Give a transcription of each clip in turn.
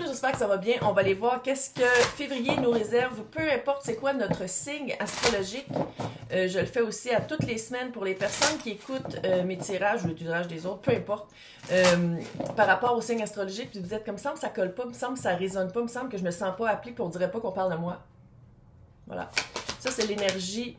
J'espère que ça va bien. On va aller voir qu'est-ce que février nous réserve, peu importe c'est quoi notre signe astrologique. Je le fais aussi à toutes les semaines pour les personnes qui écoutent mes tirages ou le tirage des autres, peu importe. Par rapport au signe astrologique, puis vous êtes comme, me semble que ça colle pas, me semble que ça résonne pas, me semble que je me sens pas appelée, puis on dirait pas qu'on parle de moi. Voilà. Ça, c'est l'énergie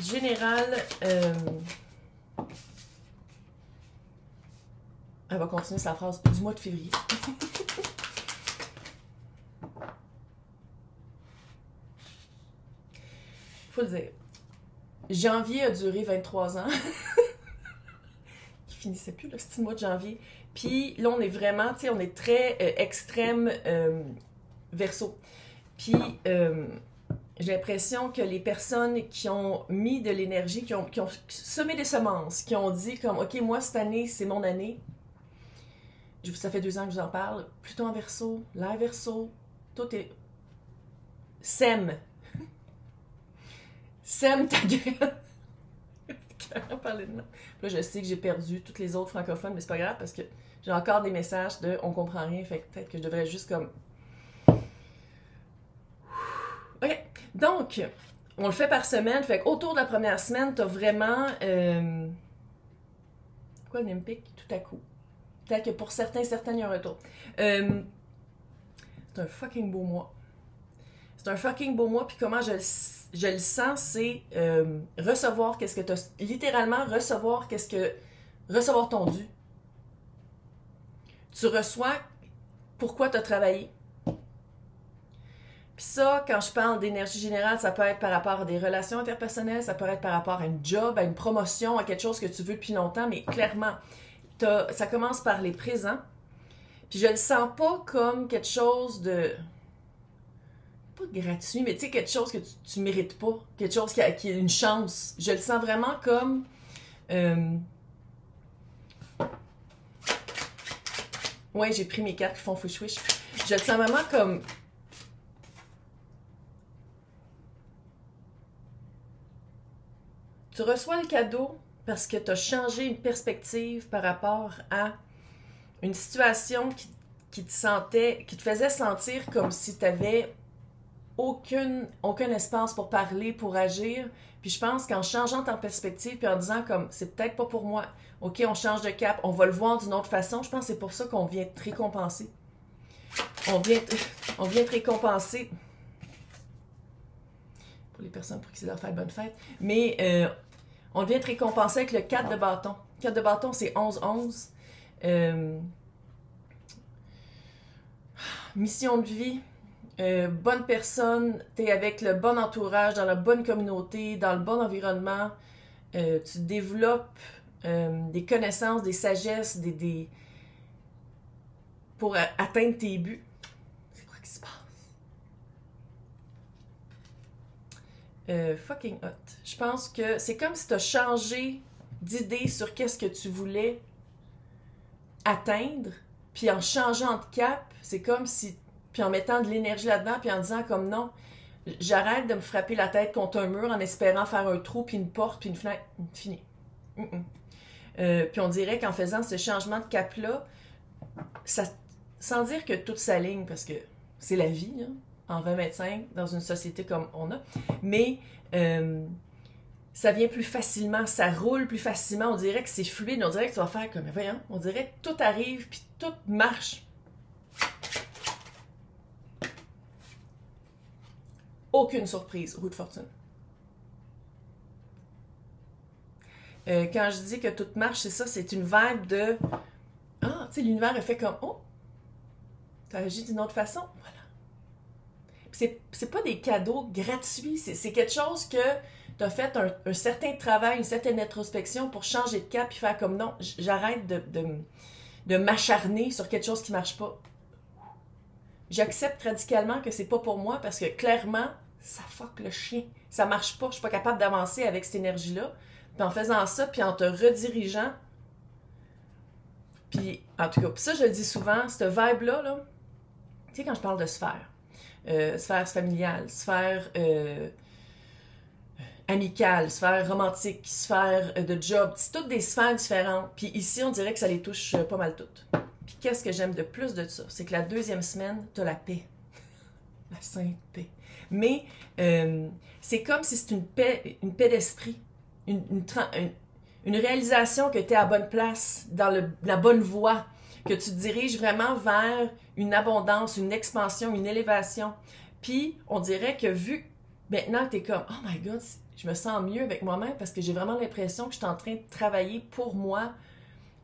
générale. Elle va continuer sa phrase du mois de février. Faut le dire. Janvier a duré 23 ans. Il finissait plus, le petit mois de janvier. Puis là, on est vraiment, tu sais, on est très extrême Verseau. Puis j'ai l'impression que les personnes qui ont mis de l'énergie, qui ont semé des semences, qui ont dit comme, OK, moi, cette année, c'est mon année. Ça fait 2 ans que je vous en parle. Pluton en Verseau, l'air Verseau, tout est... Sème. Sème ta graine. Parler de nom. Là, je sais que j'ai perdu toutes les autres francophones, mais c'est pas grave parce que j'ai encore des messages de on comprend rien, fait que peut-être que je devrais juste comme... OK. Donc, on le fait par semaine, fait qu'autour de la première semaine, t'as vraiment... Quoi, le Olympique? Tout à coup. Peut-être que pour certains, il y a un retour. C'est un fucking beau mois. C'est un fucking beau mois, puis comment je le sens, c'est recevoir qu'est-ce que tu as... Littéralement, recevoir qu'est-ce que... Recevoir ton dû. Tu reçois pourquoi tu as travaillé. Puis ça, quand je parle d'énergie générale, ça peut être par rapport à des relations interpersonnelles, ça peut être par rapport à une job, à une promotion, à quelque chose que tu veux depuis longtemps, mais clairement... Ça commence par les présents. Puis je le sens pas comme quelque chose de... Pas gratuit, mais tu sais, quelque chose que tu mérites pas. Quelque chose qui a une chance. Je le sens vraiment comme... Ouais, j'ai pris mes cartes qui font fouch-fouch. Je le sens vraiment comme... Tu reçois le cadeau parce que tu as changé une perspective par rapport à une situation qui te faisait sentir comme si tu n'avais aucun espace pour parler, pour agir. Puis je pense qu'en changeant ta perspective, puis en disant comme c'est peut-être pas pour moi, OK, on change de cap, on va le voir d'une autre façon, je pense que c'est pour ça qu'on vient te récompenser. On vient te récompenser. Pour les personnes pour qui c'est leur fête, bonne fête. Mais on vient te récompenser avec le 4 de bâton. 4 de bâton, c'est 11-11. Mission de vie. Bonne personne. Tu es avec le bon entourage, dans la bonne communauté, dans le bon environnement. Tu développes des connaissances, des sagesses, pour atteindre tes buts. C'est quoi qui se passe? Fucking hot. Je pense que c'est comme si tu as changé d'idée sur qu'est-ce que tu voulais atteindre, puis en changeant de cap, c'est comme si, puis en mettant de l'énergie là-dedans, puis en disant comme non, j'arrête de me frapper la tête contre un mur en espérant faire un trou, puis une porte, puis une fenêtre. Fini. Puis on dirait qu'en faisant ce changement de cap-là, sans dire que tout s'aligne, parce que c'est la vie, là, en 2025, dans une société comme on a, mais ça vient plus facilement, ça roule plus facilement, on dirait que c'est fluide, on dirait que tu vas faire comme, voyons, on dirait que tout arrive, puis tout marche. Aucune surprise, roue de fortune. Quand je dis que tout marche, c'est ça, c'est une vibe de, ah, tu sais, l'univers a fait comme, oh, tu as agi d'une autre façon, voilà. C'est pas des cadeaux gratuits, c'est quelque chose que tu as fait un certain travail, une certaine introspection pour changer de cap et faire comme non, j'arrête de m'acharner sur quelque chose qui marche pas. J'accepte radicalement que c'est pas pour moi parce que clairement, ça fuck le chien. Ça marche pas, je suis pas capable d'avancer avec cette énergie-là. Puis en faisant ça, puis en te redirigeant, puis en tout cas, ça je le dis souvent, cette vibe-là, là, tu sais quand je parle de sphère familiale, sphère amicale, sphère romantique, sphère de job. C'est toutes des sphères différentes. Puis ici, on dirait que ça les touche pas mal toutes. Puis qu'est-ce que j'aime de plus de ça? C'est que la deuxième semaine, t'as la paix. La sainte paix. Mais c'est comme si c'est une paix d'esprit. Une réalisation que tu es à la bonne place, dans la bonne voie, que tu te diriges vraiment vers une abondance, une expansion, une élévation. Puis, on dirait que vu maintenant que tu es comme « Oh my God, je me sens mieux avec moi-même parce que j'ai vraiment l'impression que je suis en train de travailler pour moi,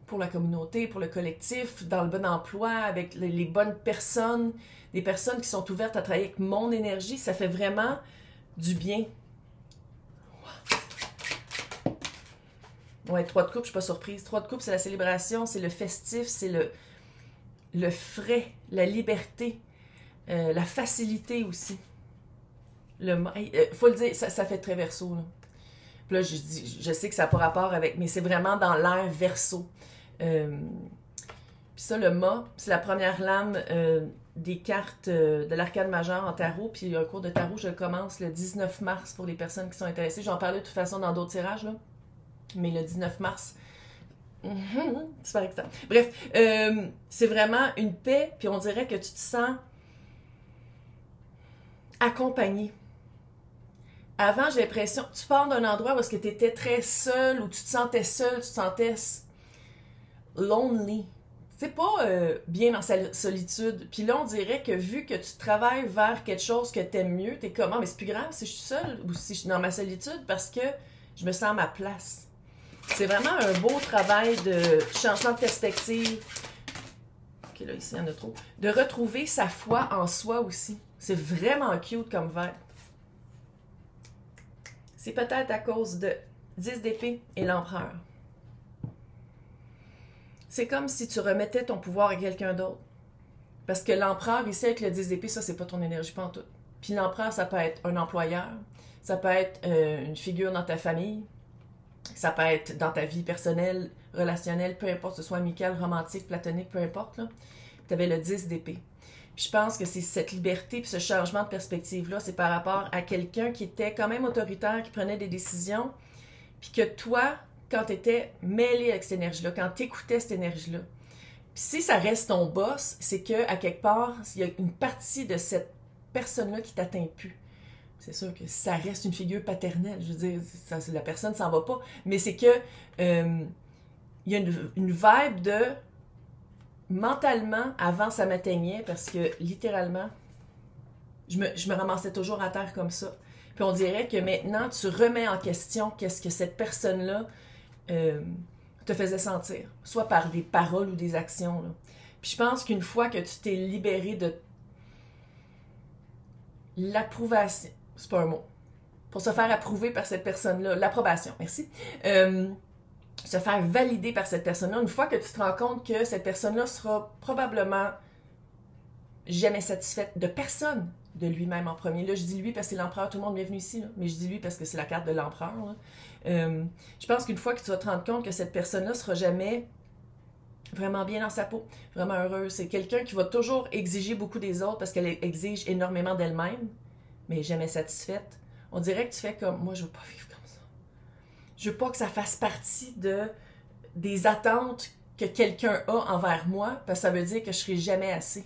pour la communauté, pour le collectif, dans le bon emploi, avec les bonnes personnes, des personnes qui sont ouvertes à travailler avec mon énergie. Ça fait vraiment du bien. » Ouais, 3 de coupe, je suis pas surprise. 3 de coupe, c'est la célébration, c'est le festif, c'est le frais, la liberté, la facilité aussi. Faut le dire, ça fait très verso. Là. Puis là, je sais que ça n'a pas rapport avec, mais c'est vraiment dans l'air verso. Puis ça, le mât, c'est la première lame des cartes de l'arcane majeure en tarot. Puis un cours de tarot, je le commence le 19 mars pour les personnes qui sont intéressées. J'en parlais de toute façon dans d'autres tirages, là. Mais le 19 mars, super excitant. Bref, c'est vraiment une paix, puis on dirait que tu te sens accompagné. Avant, j'ai l'impression, tu pars d'un endroit où est-ce que tu étais très seul, où tu te sentais seul, tu te sentais lonely. C'est pas bien dans sa solitude. Puis là, on dirait que vu que tu travailles vers quelque chose que t'aimes mieux, t'es comme, ah, mais c'est plus grave si je suis seule ou si je suis dans ma solitude parce que je me sens à ma place. C'est vraiment un beau travail de changement de perspective. Ok, là, ici, il y en a trop. De retrouver sa foi en soi aussi. C'est vraiment cute comme verre. C'est peut-être à cause de 10 d'épée et l'empereur. C'est comme si tu remettais ton pouvoir à quelqu'un d'autre. Parce que l'empereur, ici, avec le 10 d'épée, ça, c'est pas ton énergie pantoute. Puis l'empereur, ça peut être un employeur. Ça peut être une figure dans ta famille. Ça peut être dans ta vie personnelle, relationnelle, peu importe, que ce soit amicale, romantique, platonique, peu importe. Tu avais le 10 d'épée. Puis je pense que c'est cette liberté puis ce changement de perspective-là, c'est par rapport à quelqu'un qui était quand même autoritaire, qui prenait des décisions, puis que toi, quand tu étais mêlé avec cette énergie-là, quand tu écoutais cette énergie-là, puis si ça reste ton boss, c'est que à quelque part, il y a une partie de cette personne-là qui t'atteint plus. C'est sûr que ça reste une figure paternelle. Je veux dire, la personne ne s'en va pas. Mais c'est que il y a une vibe de mentalement, avant ça m'atteignait parce que littéralement, je me ramassais toujours à terre comme ça. Puis on dirait que maintenant, tu remets en question qu'est-ce que cette personne-là te faisait sentir. Soit par des paroles ou des actions. Là. Puis je pense qu'une fois que tu t'es libéré de l'approbation, c'est pas un mot, pour se faire approuver par cette personne-là, l'approbation, merci, se faire valider par cette personne-là, une fois que tu te rends compte que cette personne-là sera probablement jamais satisfaite de personne, de lui-même en premier. Là, je dis lui parce que c'est l'empereur, tout le monde est bienvenu ici, là. Mais je dis lui parce que c'est la carte de l'empereur. Je pense qu'une fois que tu vas te rendre compte que cette personne-là sera jamais vraiment bien dans sa peau, vraiment heureuse, c'est quelqu'un qui va toujours exiger beaucoup des autres parce qu'elle exige énormément d'elle-même, mais jamais satisfaite. On dirait que tu fais comme, moi je veux pas vivre comme ça. Je veux pas que ça fasse partie des attentes que quelqu'un a envers moi, parce que ça veut dire que je serai jamais assez.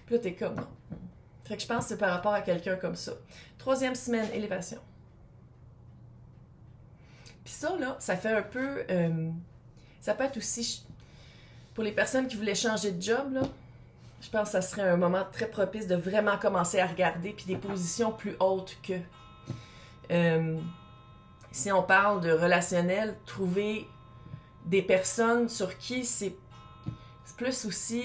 Puis là, t'es comme, non. Fait que je pense que c'est par rapport à quelqu'un comme ça. 3e semaine, élévation. Puis ça, là, ça fait un peu... ça peut être aussi... Pour les personnes qui voulaient changer de job, là, je pense que ça serait un moment très propice de vraiment commencer à regarder, puis des positions plus hautes que... si on parle de relationnel, trouver des personnes sur qui c'est plus aussi...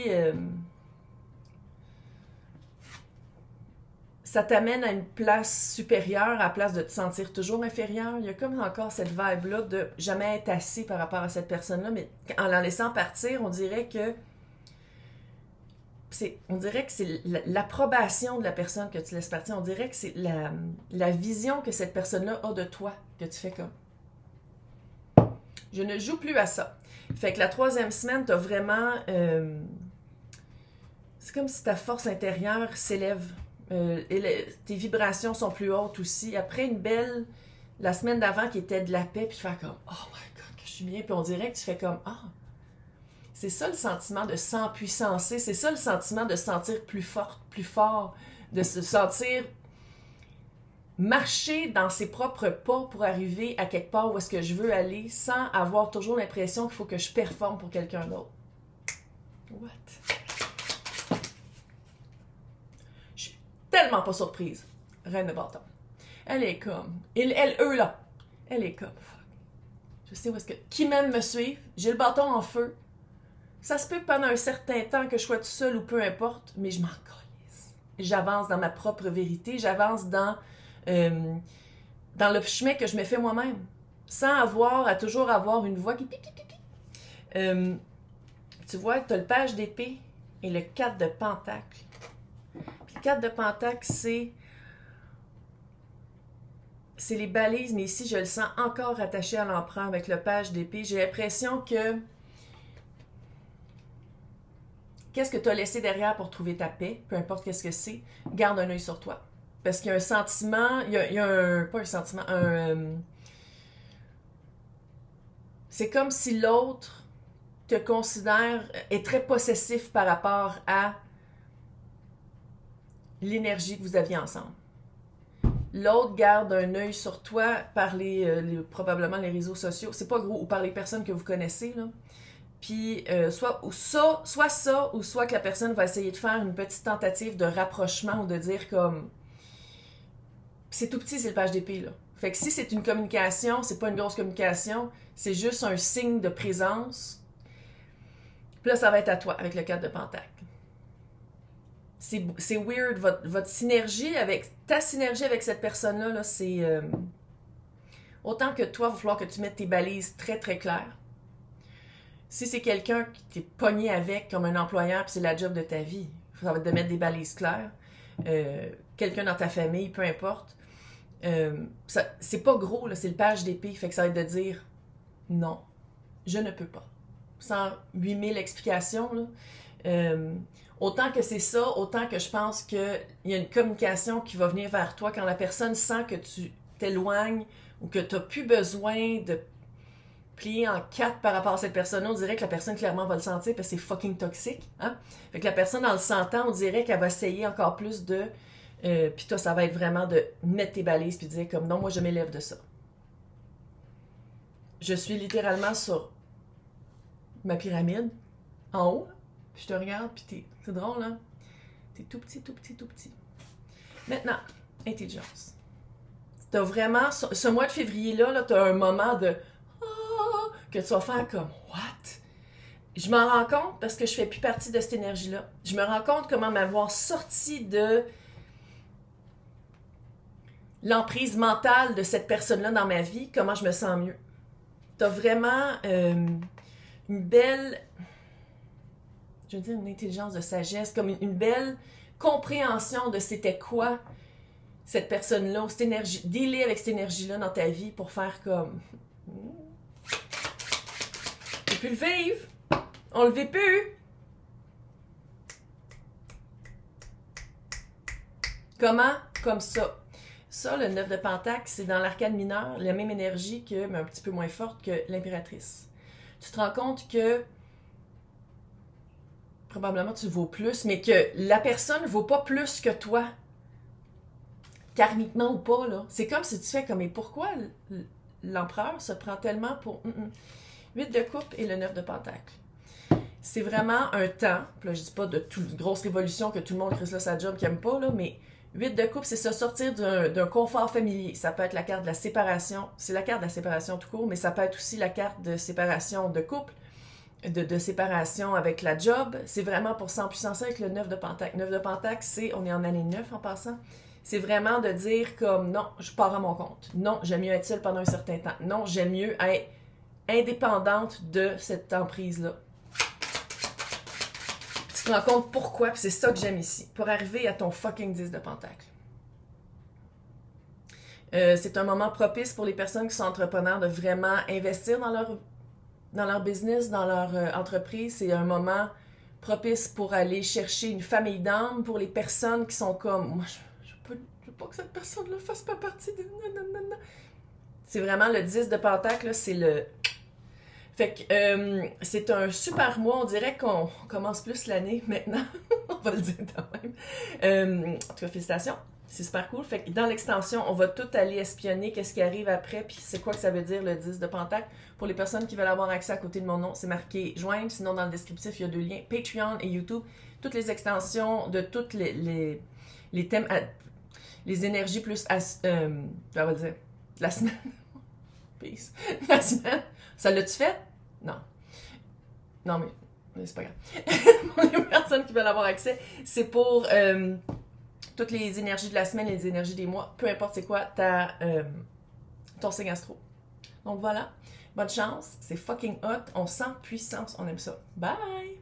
ça t'amène à une place supérieure à la place de te sentir toujours inférieur. Il y a comme encore cette vibe-là de jamais être assez par rapport à cette personne-là, mais en la laissant partir, on dirait que c'est l'approbation de la personne que tu laisses partir. On dirait que c'est la vision que cette personne-là a de toi, que tu fais comme. Je ne joue plus à ça. Fait que la 3e semaine, tu as vraiment... c'est comme si ta force intérieure s'élève. Tes vibrations sont plus hautes aussi. Après une belle, la semaine d'avant qui était de la paix, puis tu fais comme, oh my God, que je suis bien. Puis on dirait que tu fais comme, ah, c'est ça le sentiment de s'empuissancer. C'est ça le sentiment de se sentir plus forte, plus fort, de se sentir marcher dans ses propres pas pour arriver à quelque part où est-ce que je veux aller sans avoir toujours l'impression qu'il faut que je performe pour quelqu'un d'autre. What? Je suis tellement pas surprise. Reine de bâton. Elle est comme... eux là. Elle est comme... Fuck. Je sais où est-ce que... Qui m'aime me suivre. J'ai le bâton en feu. Ça se peut que pendant un certain temps que je sois tout seul ou peu importe, mais je m'en calisse. J'avance dans ma propre vérité. J'avance dans le chemin que je me fais moi-même, sans avoir à toujours avoir une voix qui tu vois, tu as le page d'épée et le 4 de pentacle. Puis le 4 de pentacle, c'est les balises, mais ici, je le sens encore attaché à l'emprunt avec le page d'épée. J'ai l'impression que qu'est-ce que tu as laissé derrière pour trouver ta paix, peu importe qu'est-ce que c'est, garde un œil sur toi. Parce qu'il y a un sentiment, il y a un... Pas un sentiment, c'est comme si l'autre te considère, est très possessif par rapport à l'énergie que vous aviez ensemble. L'autre garde un œil sur toi par probablement les réseaux sociaux. C'est pas gros, ou par les personnes que vous connaissez, là. Puis, soit ça, ou soit que la personne va essayer de faire une petite tentative de rapprochement ou de dire comme... C'est tout petit, c'est le page d'épée, là. Fait que si c'est une communication, c'est pas une grosse communication, c'est juste un signe de présence. Puis là, ça va être à toi, avec le 4 de pentacle. C'est weird, votre synergie ta synergie avec cette personne-là, là, c'est... autant que toi, il va falloir que tu mettes tes balises très, très claires. Si c'est quelqu'un qui t'est pogné avec comme un employeur, puis c'est la job de ta vie, ça va être de mettre des balises claires. Quelqu'un dans ta famille, peu importe. C'est pas gros, là, c'est le page d'épée, fait que ça va être de dire non, je ne peux pas. Sans 8000 explications, là. Autant que c'est ça, autant que je pense qu'il y a une communication qui va venir vers toi quand la personne sent que tu t'éloignes ou que tu n'as plus besoin de plier en 4 par rapport à cette personne-là. On dirait que la personne clairement va le sentir parce que c'est fucking toxique. Hein? Fait que la personne, en le sentant, on dirait qu'elle va essayer encore plus de... puis toi, ça va être vraiment de mettre tes balises puis de dire comme non, moi je m'élève de ça. Je suis littéralement sur ma pyramide, en haut, là, puis je te regarde, puis c'est drôle, hein? T'es tout petit, tout petit, tout petit. Maintenant, intelligence. T'as vraiment, ce mois de février-là, là, t'as un moment de que tu vas faire comme what? Je m'en rends compte parce que je fais plus partie de cette énergie-là. Je me rends compte comment m'avoir sorti de l'emprise mentale de cette personne-là dans ma vie, comment je me sens mieux. T'as vraiment une belle, je veux dire une intelligence de sagesse, comme une belle compréhension de c'était quoi cette personne-là, cette énergie, dealer avec cette énergie-là dans ta vie pour faire comme... Tu peux le vivre, on le vit plus. Comment? Comme ça. Ça, le 9 de Pentacle, c'est dans l'arcane mineur, la même énergie que, mais un petit peu moins forte que l'impératrice. Tu te rends compte que probablement tu vaux plus, mais que la personne ne vaut pas plus que toi. Karmiquement ou pas, là. C'est comme si tu fais comme, mais pourquoi l'empereur se prend tellement pour... 8 de coupe et le 9 de pentacle. C'est vraiment un temps, puis là je dis pas de grosse révolution que tout le monde crée là sa job qui aime pas, là, mais 8 de coupe, c'est se sortir d'un confort familier. Ça peut être la carte de la séparation, c'est la carte de la séparation tout court, mais ça peut être aussi la carte de séparation de couple, de séparation avec la job. C'est vraiment pour s'empuissancer avec le 9 de pentacle. 9 de pentacle, on est en année 9 en passant. C'est vraiment de dire comme non, je pars à mon compte. Non, j'aime mieux être seule pendant un certain temps. Non, j'aime mieux être indépendante de cette emprise-là. Tu te rends compte pourquoi, puis c'est ça que j'aime ici, pour arriver à ton fucking 10 de pentacle. C'est un moment propice pour les personnes qui sont entrepreneurs de vraiment investir dans leur business, dans leur entreprise. C'est un moment propice pour aller chercher une famille d'âme, pour les personnes qui sont comme, moi, je veux pas que cette personne-là fasse pas partie de... Nanana. C'est vraiment le 10 de Pentacle, là, c'est le... Fait que c'est un super mois, on dirait qu'on commence plus l'année maintenant, on va le dire quand même. En tout cas, félicitations, c'est super cool. Fait que dans l'extension, on va tout aller espionner qu'est-ce qui arrive après, puis c'est quoi que ça veut dire le 10 de Pentacle. Pour les personnes qui veulent avoir accès à côté de mon nom, c'est marqué joindre, sinon dans le descriptif, il y a 2 liens, Patreon et YouTube. Toutes les extensions de toutes les thèmes, les énergies plus, on va dire, la semaine. Peace. La semaine. Ça l'a-tu fait? Non. Non, mais c'est pas grave. Pour les personnes qui veulent avoir accès, c'est pour toutes les énergies de la semaine et les énergies des mois. Peu importe c'est quoi ton signe astro. Donc voilà. Bonne chance. C'est fucking hot. On sent puissance. On aime ça. Bye!